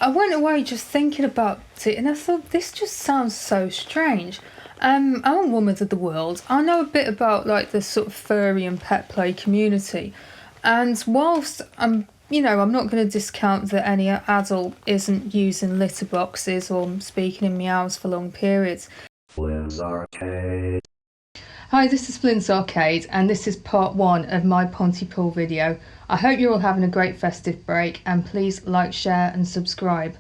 I went away just thinking about it, and I thought this just sounds so strange. I'm a woman of the world. I know a bit about like the sort of furry and pet play community, and whilst I'm not going to discount that any adult isn't using litter boxes or speaking in meows for long periods. Lives Arcade. Hi, this is Flynn's Arcade, and this is part one of my Pontypool video. I hope you're all having a great festive break, and please like, share and subscribe.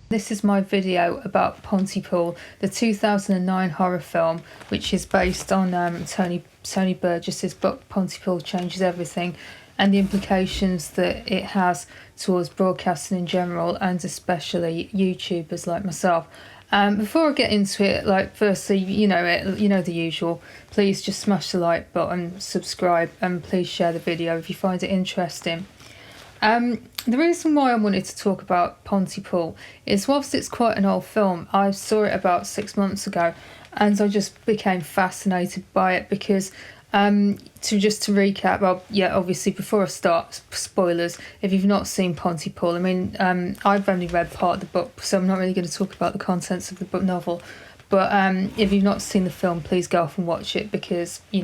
This is my video about Pontypool, the 2009 horror film, which is based on Tony Burgess's book Pontypool Changes Everything, and the implications that it has towards broadcasting in general, and especially YouTubers like myself. Before I get into it, firstly, you know the usual. Please just smash the like button, subscribe, and please share the video if you find it interesting. The reason why I wanted to talk about Pontypool is, whilst it's quite an old film, I saw it about 6 months ago, and I just became fascinated by it because, to recap, obviously before I start, spoilers, if you've not seen Pontypool, I've only read part of the book, so I'm not really going to talk about the contents of the book novel. But if you've not seen the film, please go off and watch it because, you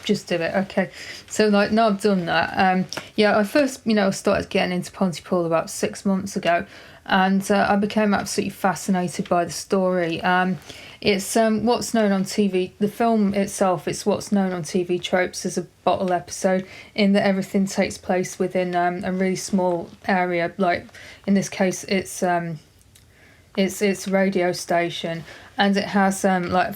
just do it. Okay. So, now I've done that. I first, started getting into Pontypool about 6 months ago, and I became absolutely fascinated by the story. It's what's known on TV, the film itself, it's what's known on TV tropes as a bottle episode, in that everything takes place within a really small area. Like, in this case, it's a radio station, and it has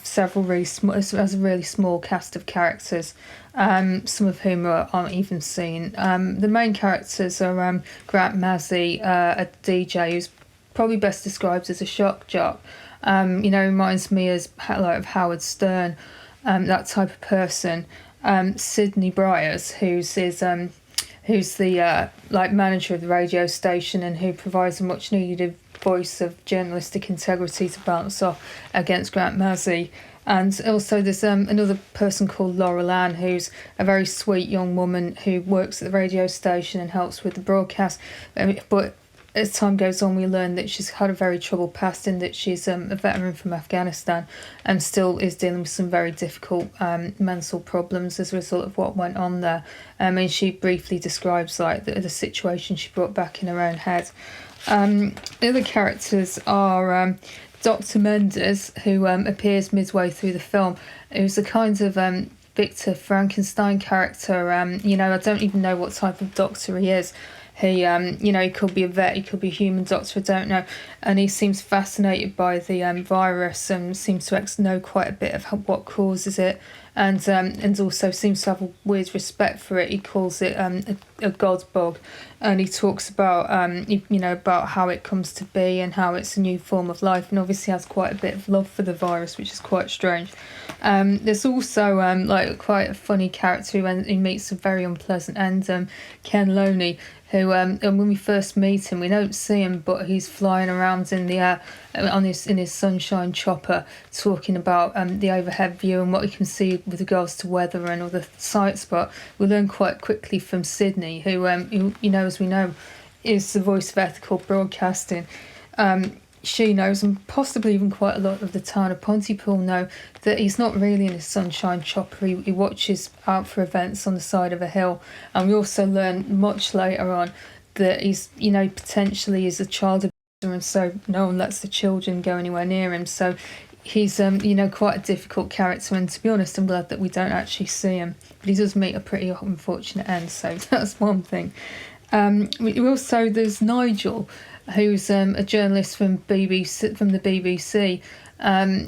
several really small. It has a really small cast of characters, some of whom aren't even seen. The main characters are Grant Mazzy, a DJ who's probably best described as a shock jock. Reminds me of Howard Stern, that type of person. Sydney Briers, who's the manager of the radio station and who provides a much needed voice of journalistic integrity to balance off against Grant Mazzy. And also there's another person called Laurel Ann, who's a very sweet young woman who works at the radio station and helps with the broadcast. But as time goes on, we learn that she's had a very troubled past, in that she's a veteran from Afghanistan and still is dealing with some very difficult mental problems as a result of what went on there. She briefly describes the situation she brought back in her own head. The other characters are Dr. Mendes, who appears midway through the film, who's a kind of Victor Frankenstein character. I don't even know what type of doctor he is. He could be a vet, he could be a human doctor, I don't know. And he seems fascinated by the virus and seems to know quite a bit of what causes it, and also seems to have a weird respect for it. He calls it a god bug, and he talks about about how it comes to be and how it's a new form of life, and obviously has quite a bit of love for the virus, which is quite strange. There's also quite a funny character who meets a very unpleasant end, Ken Loney, who and when we first meet him, we don't see him, but he's flying around in the air in his sunshine chopper, talking about the overhead view and what he can see with regards to weather and other sights. But we learn quite quickly from Sydney, who as we know, is the voice of ethical broadcasting. She knows, and possibly even quite a lot of the town of Pontypool know, that he's not really in his sunshine chopper. He watches out for events on the side of a hill. And we also learn much later on that he's, potentially is a child abuser, and so no one lets the children go anywhere near him. So he's, quite a difficult character. And to be honest, I'm glad that we don't actually see him. But he does meet a pretty unfortunate end, so that's one thing. There's Nigel, who's a journalist from the BBC.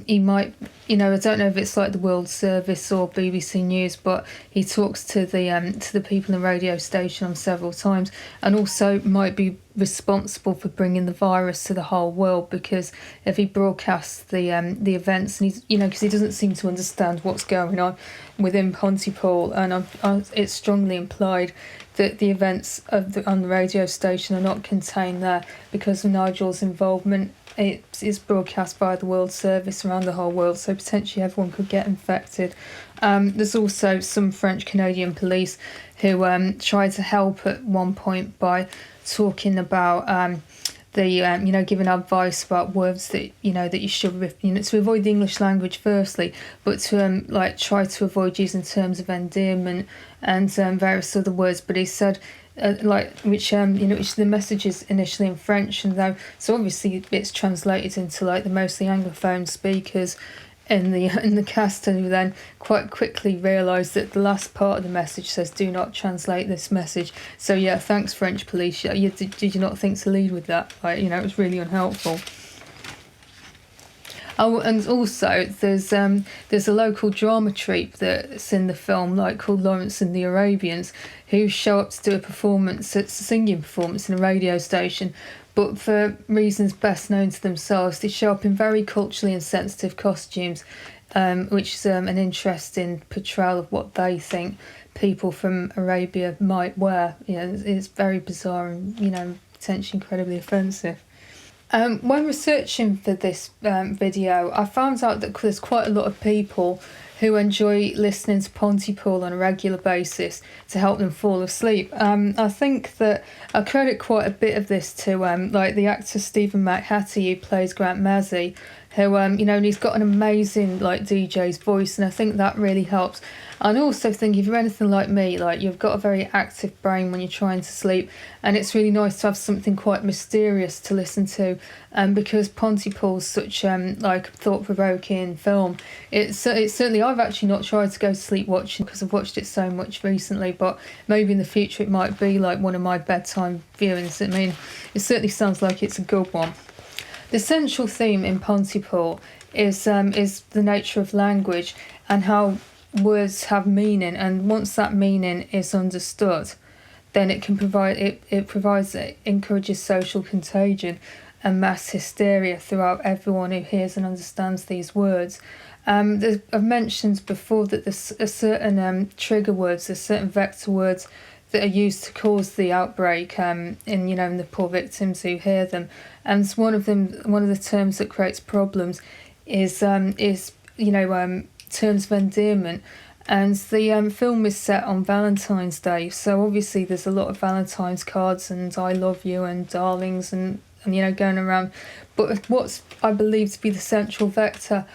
He might, I don't know if it's like the World Service or BBC News, but he talks to the people in the radio station on several times, and also might be responsible for bringing the virus to the whole world, because if he broadcasts the events, and he's because he doesn't seem to understand what's going on within Pontypool, and it's strongly implied that the events on the radio station are not contained there because of Nigel's involvement. It is broadcast by the World Service around the whole world, so potentially everyone could get infected. There's also some French-Canadian police who tried to help at one point by talking about giving advice about words that that you should to avoid the English language firstly, but to try to avoid using terms of endearment and various other words. But he said which the message is initially in French, and though so obviously it's translated into the mostly Anglophone speakers in the cast, who then quite quickly realised that the last part of the message says "Do not translate this message." So yeah, thanks French police. Did you not think to lead with that? It was really unhelpful. Oh, and also there's a local drama troupe that's in the film, called Lawrence and the Arabians, who show up to do a singing performance in a radio station. But for reasons best known to themselves, they show up in very culturally insensitive costumes, which is an interesting portrayal of what they think people from Arabia might wear. It's very bizarre and potentially incredibly offensive. When researching for this video, I found out that there's quite a lot of people who enjoy listening to Pontypool on a regular basis to help them fall asleep. I think that I credit quite a bit of this to the actor Stephen McHattie, who plays Grant Mazzy, who he's got an amazing DJ's voice, and I think that really helps. And I also think if you're anything like me, you've got a very active brain when you're trying to sleep, and it's really nice to have something quite mysterious to listen to. Because Pontypool's such thought-provoking film, it's certainly, I've actually not tried to go to sleep watching because I've watched it so much recently, but maybe in the future it might be one of my bedtime viewings. I mean, it certainly sounds like it's a good one. The central theme in Pontypool is the nature of language and how words have meaning, and once that meaning is understood, then it encourages social contagion and mass hysteria throughout everyone who hears and understands these words. I've mentioned before that there's a certain trigger words, there's certain vector words that are used to cause the outbreak in the poor victims who hear them, and one of the terms that creates problems is terms of endearment. And the film is set on Valentine's Day, so obviously there's a lot of Valentine's cards and I love you and darlings and going around. But what's I believe to be the central vector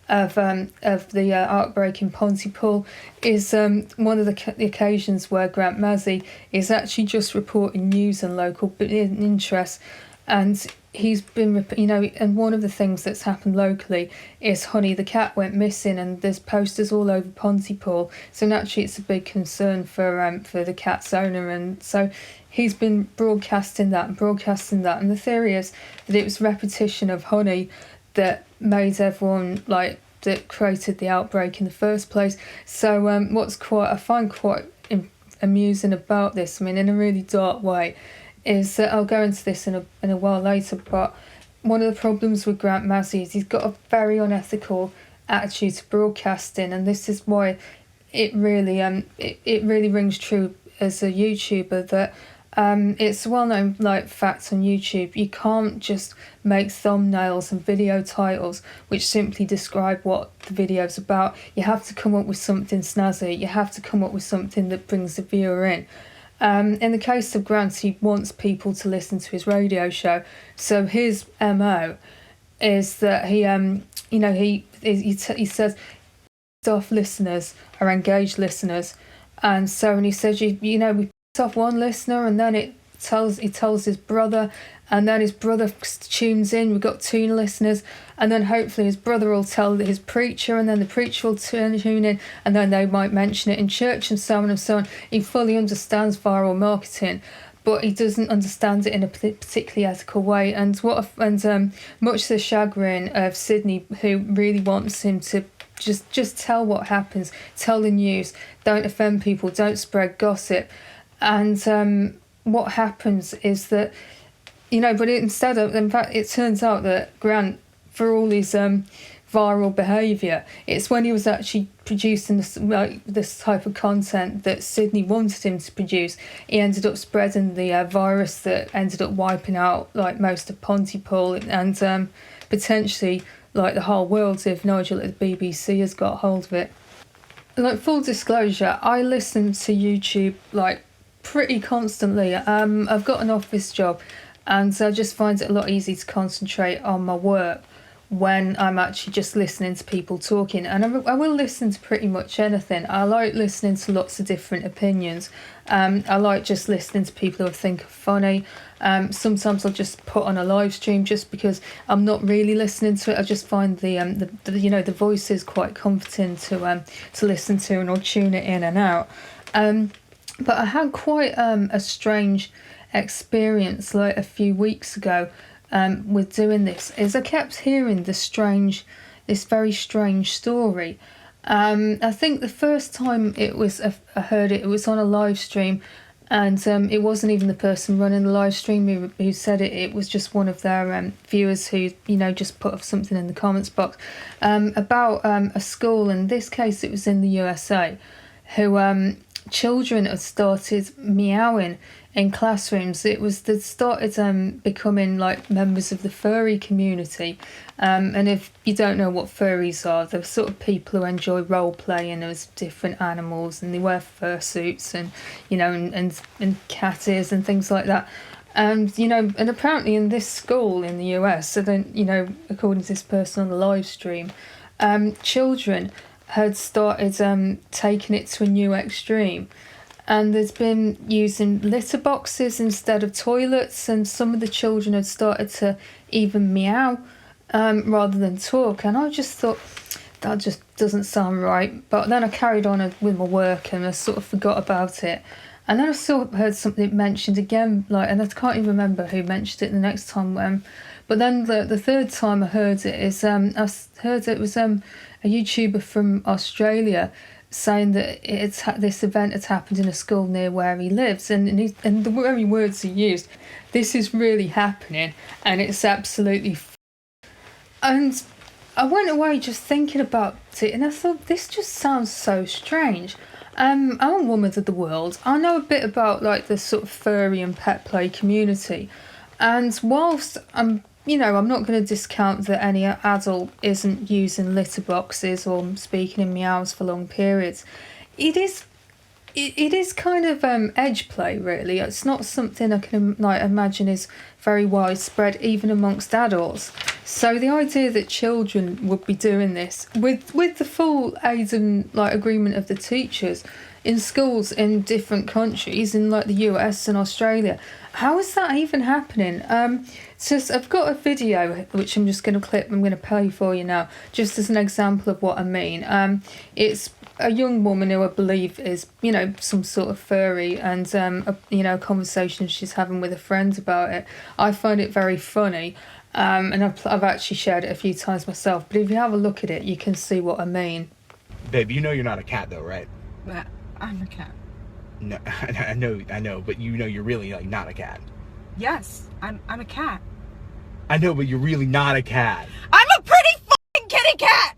of the outbreak in Pontypool is one of the occasions where Grant Mazzy is actually just reporting news and local interests, and he's been, and one of the things that's happened locally is Honey the cat went missing, and there's posters all over Pontypool. So naturally, it's a big concern for the cat's owner, and so he's been broadcasting that, and the theory is that it was repetition of Honey that made everyone that created the outbreak in the first place. So I find quite amusing about this, I mean, in a really dark way, is that I'll go into this in a while later, but one of the problems with Grant Mazzy is he's got a very unethical attitude to broadcasting, and this is why it really rings true as a YouTuber that it's a well-known fact on YouTube. You can't just make thumbnails and video titles which simply describe what the video's about. You have to come up with something snazzy. You have to come up with something that brings the viewer in. In the case of Grant, he wants people to listen to his radio show. So his MO is that he says off listeners are engaged listeners, and so when he says we put off one listener, and then he tells his brother, and then his brother tunes in. We've got 2 listeners, and then hopefully his brother will tell his preacher, and then the preacher will tune in, and then they might mention it in church, and so on and so on. He fully understands viral marketing, but he doesn't understand it in a particularly ethical way. And much to the chagrin of Sydney, who really wants him to just tell what happens, tell the news, don't offend people, don't spread gossip. And what happens is that, but in fact, it turns out that Grant, for all his viral behaviour, it's when he was actually producing this type of content that Sydney wanted him to produce, he ended up spreading the virus that ended up wiping out most of Pontypool and potentially the whole world if Nigel at the BBC has got hold of it. Full disclosure, I listen to YouTube pretty constantly. I've got an office job, And I just find it a lot easier to concentrate on my work when I'm actually just listening to people talking. And I will listen to pretty much anything. I like listening to lots of different opinions. I like just listening to people who I think are funny. Sometimes I'll just put on a live stream just because I'm not really listening to it. I just find the voices quite comforting to listen to, and I'll tune it in and out. But I had quite a strange experience like a few weeks ago with doing this. Is I kept hearing this very strange story. I think the first time I heard it was on a live stream, and it wasn't even the person running the live stream who said it. It was just one of their viewers who just put up something in the comments box about a school. In this case, it was in the USA, who children had started meowing in classrooms. They started becoming like members of the furry community. And if you don't know what furries are, they're sort of people who enjoy role playing as different animals, and they wear fursuits and and cat ears and things like that. And and apparently in this school in the US, so then according to this person on the live stream, children had started taking it to a new extreme, and there's been using litter boxes instead of toilets, and some of the children had started to even meow rather than talk. And I just thought, that just doesn't sound right. But then I carried on with my work, and I sort of forgot about it. And then I sort of heard something mentioned again, and I can't even remember who mentioned it the next time. But then the third time I heard it I heard it was a YouTuber from Australia saying that this event had happened in a school near where he lives, and the very words he used, "This is really happening, and it's absolutely." And I went away just thinking about it, and I thought, this just sounds so strange. I'm a woman of the world. I know a bit about like the sort of furry and pet play community, and whilst I'm not going to discount that any adult isn't using litter boxes or speaking in meows for long periods, it is kind of edge play, really. It's not something I can imagine is very widespread even amongst adults. So the idea that children would be doing this with the full aid and agreement of the teachers in schools in different countries, in the US and Australia, how is that even happening? So I've got a video which I'm just going to clip. I'm going to play for you now, just as an example of what I mean. It's a young woman who I believe is some sort of furry, and a conversation she's having with a friend about it. I find it very funny. And I've actually shared it a few times myself, but if you have a look at it, you can see what I mean. Babe, you know you're not a cat though, right? But I'm a cat. No, I know, but you're really not a cat. Yes, I'm a cat. I know, but you're really not a cat. I'm a pretty fucking kitty cat!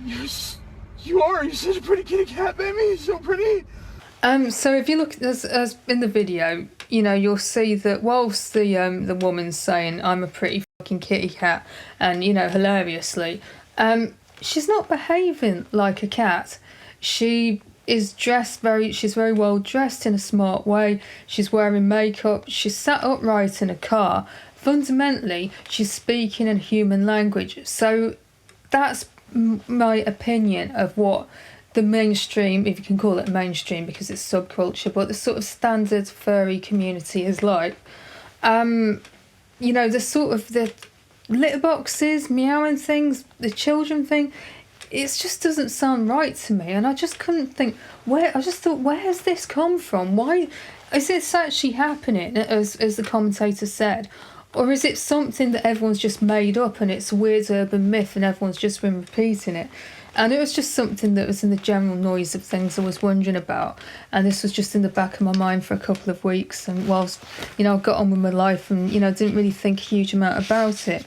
Yes, you are. You're such a pretty kitty cat, baby. You're so pretty. So if you look as in the video, you'll see that whilst the woman's saying I'm a pretty fucking kitty cat, and hilariously, she's not behaving like a cat. She's very well dressed in a smart way. She's wearing makeup. She's sat upright in a car. Fundamentally, she's speaking in human language. So that's my opinion of what the mainstream, if you can call it mainstream because it's subculture, but the sort of standard furry community is like. The sort of the litter boxes, meowing things, the children thing, it just doesn't sound right to me. And I just couldn't think, where has this come from? Why is this actually happening, as the commentator said? Or is it something that everyone's just made up and it's a weird urban myth and everyone's just been repeating it? And it was just something that was in the general noise of things I was wondering about. And this was just in the back of my mind for a couple of weeks. And whilst, I got on with my life and, didn't really think a huge amount about it.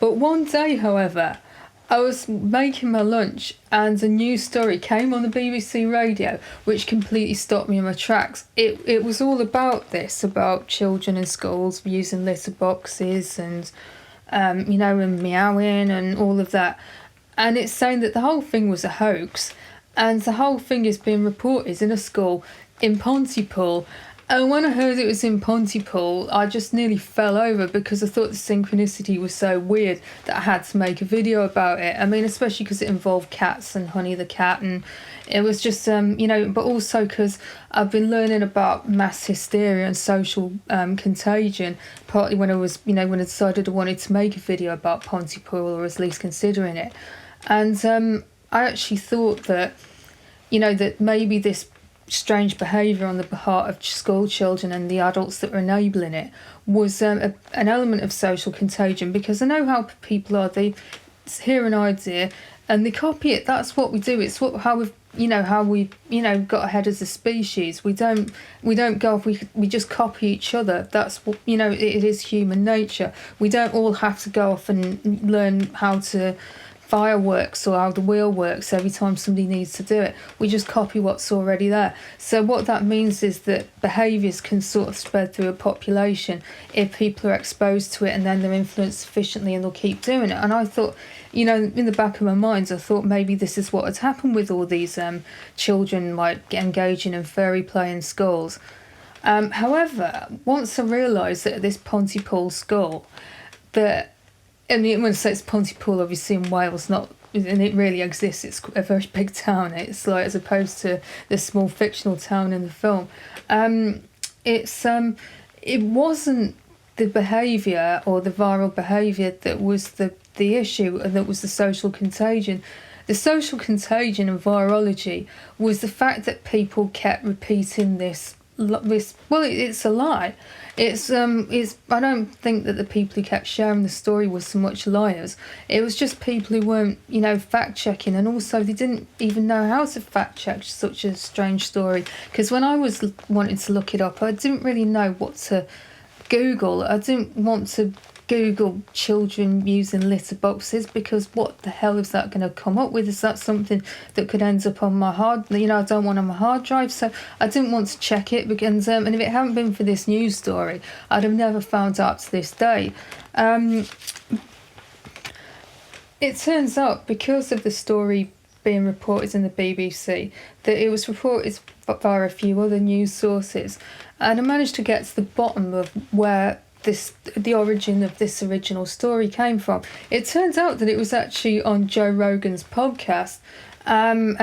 But one day, however, I was making my lunch and a news story came on the BBC radio, which completely stopped me in my tracks. It was all about this, about children in schools using litter boxes and, and meowing and all of that. And it's saying that the whole thing was a hoax, and the whole thing is being reported in a school in Pontypool. And when I heard it was in Pontypool, I just nearly fell over because I thought the synchronicity was so weird that I had to make a video about it. I mean, especially because it involved cats and Honey the cat, and it was just, but also because I've been learning about mass hysteria and social contagion, partly when I was, when I decided I wanted to make a video about Pontypool, or at least considering it. And I actually thought that, that maybe this strange behaviour on the part of school children and the adults that were enabling it was an element of social contagion, because I know how people are. They hear an idea and they copy it. That's what we do. It's how we've got ahead as a species. We don't go off. We just copy each other. That's what it is human nature. We don't all have to go off and learn how to fireworks or how the wheel works every time somebody needs to do it. We just copy what's already there. So what that means is that behaviours can sort of spread through a population if people are exposed to it, and then they're influenced sufficiently and they'll keep doing it. And I thought, in the back of my mind, I thought maybe this is what had happened with all these children like engaging in fairy play in schools. However, once I realised that at this Pontypool school, that, I mean, when I say it's Pontypool, obviously in Wales, and it really exists. It's a very big town. It's like, as opposed to the small fictional town in the film. It wasn't the behaviour or the viral behaviour that was the issue, and that was the social contagion. The social contagion and virology was the fact that people kept repeating this. Well, it's a lie. It's I don't think that the people who kept sharing the story were so much liars. It was just people who weren't, fact checking, and also they didn't even know how to fact check such a strange story. Because when I was wanting to look it up, I didn't really know what to Google. I didn't want to Google children using litter boxes, because what the hell is that going to come up with? Is that something that could end up on my I don't want on my hard drive, so I didn't want to check it, because and if it hadn't been for this news story, I'd have never found out to this day. It turns out, because of the story being reported in the BBC, that it was reported via a few other news sources, and I managed to get to the bottom of where the origin of this original story came from. It turns out that it was actually on Joe Rogan's podcast, and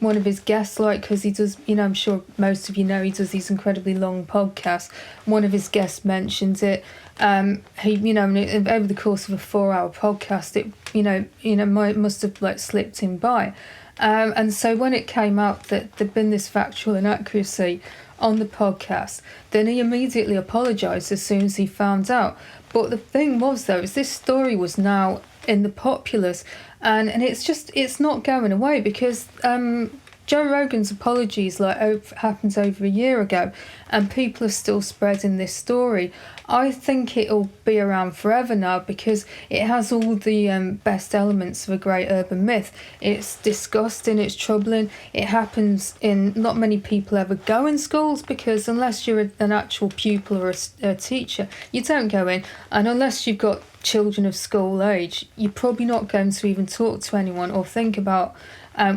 one of his guests, because he does, I'm sure most of you know, he does these incredibly long podcasts. One of his guests mentions it. He, over the course of a 4-hour podcast, it must have slipped him by. And so when it came out that there'd been this factual inaccuracy on the podcast, then he immediately apologised as soon as he found out. But the thing was, though, is this story was now in the populace, and it's not going away, because Joe Rogan's apologies happened over a year ago, and people are still spreading this story. I think it'll be around forever now, because it has all the best elements of a great urban myth. It's disgusting, it's troubling, it happens in, not many people ever go in schools, because unless you're an actual pupil or a teacher, you don't go in, and unless you've got children of school age, you're probably not going to even talk to anyone or think about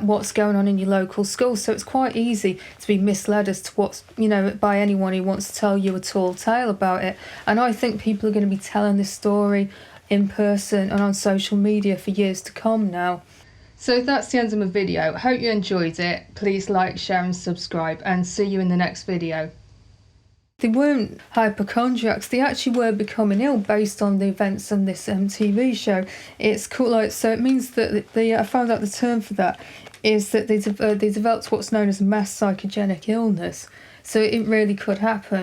what's going on in your local school. So it's quite easy to be misled as to what's, by anyone who wants to tell you a tall tale about it. And I think people are going to be telling this story in person and on social media for years to come now. So that's the end of my video. I hope you enjoyed it. Please like, share and subscribe, and see you in the next video. They weren't hypochondriacs, they actually were becoming ill based on the events on this TV show. It's cool, so it means that I found out the term for that is that they developed what's known as mass psychogenic illness. So it really could happen.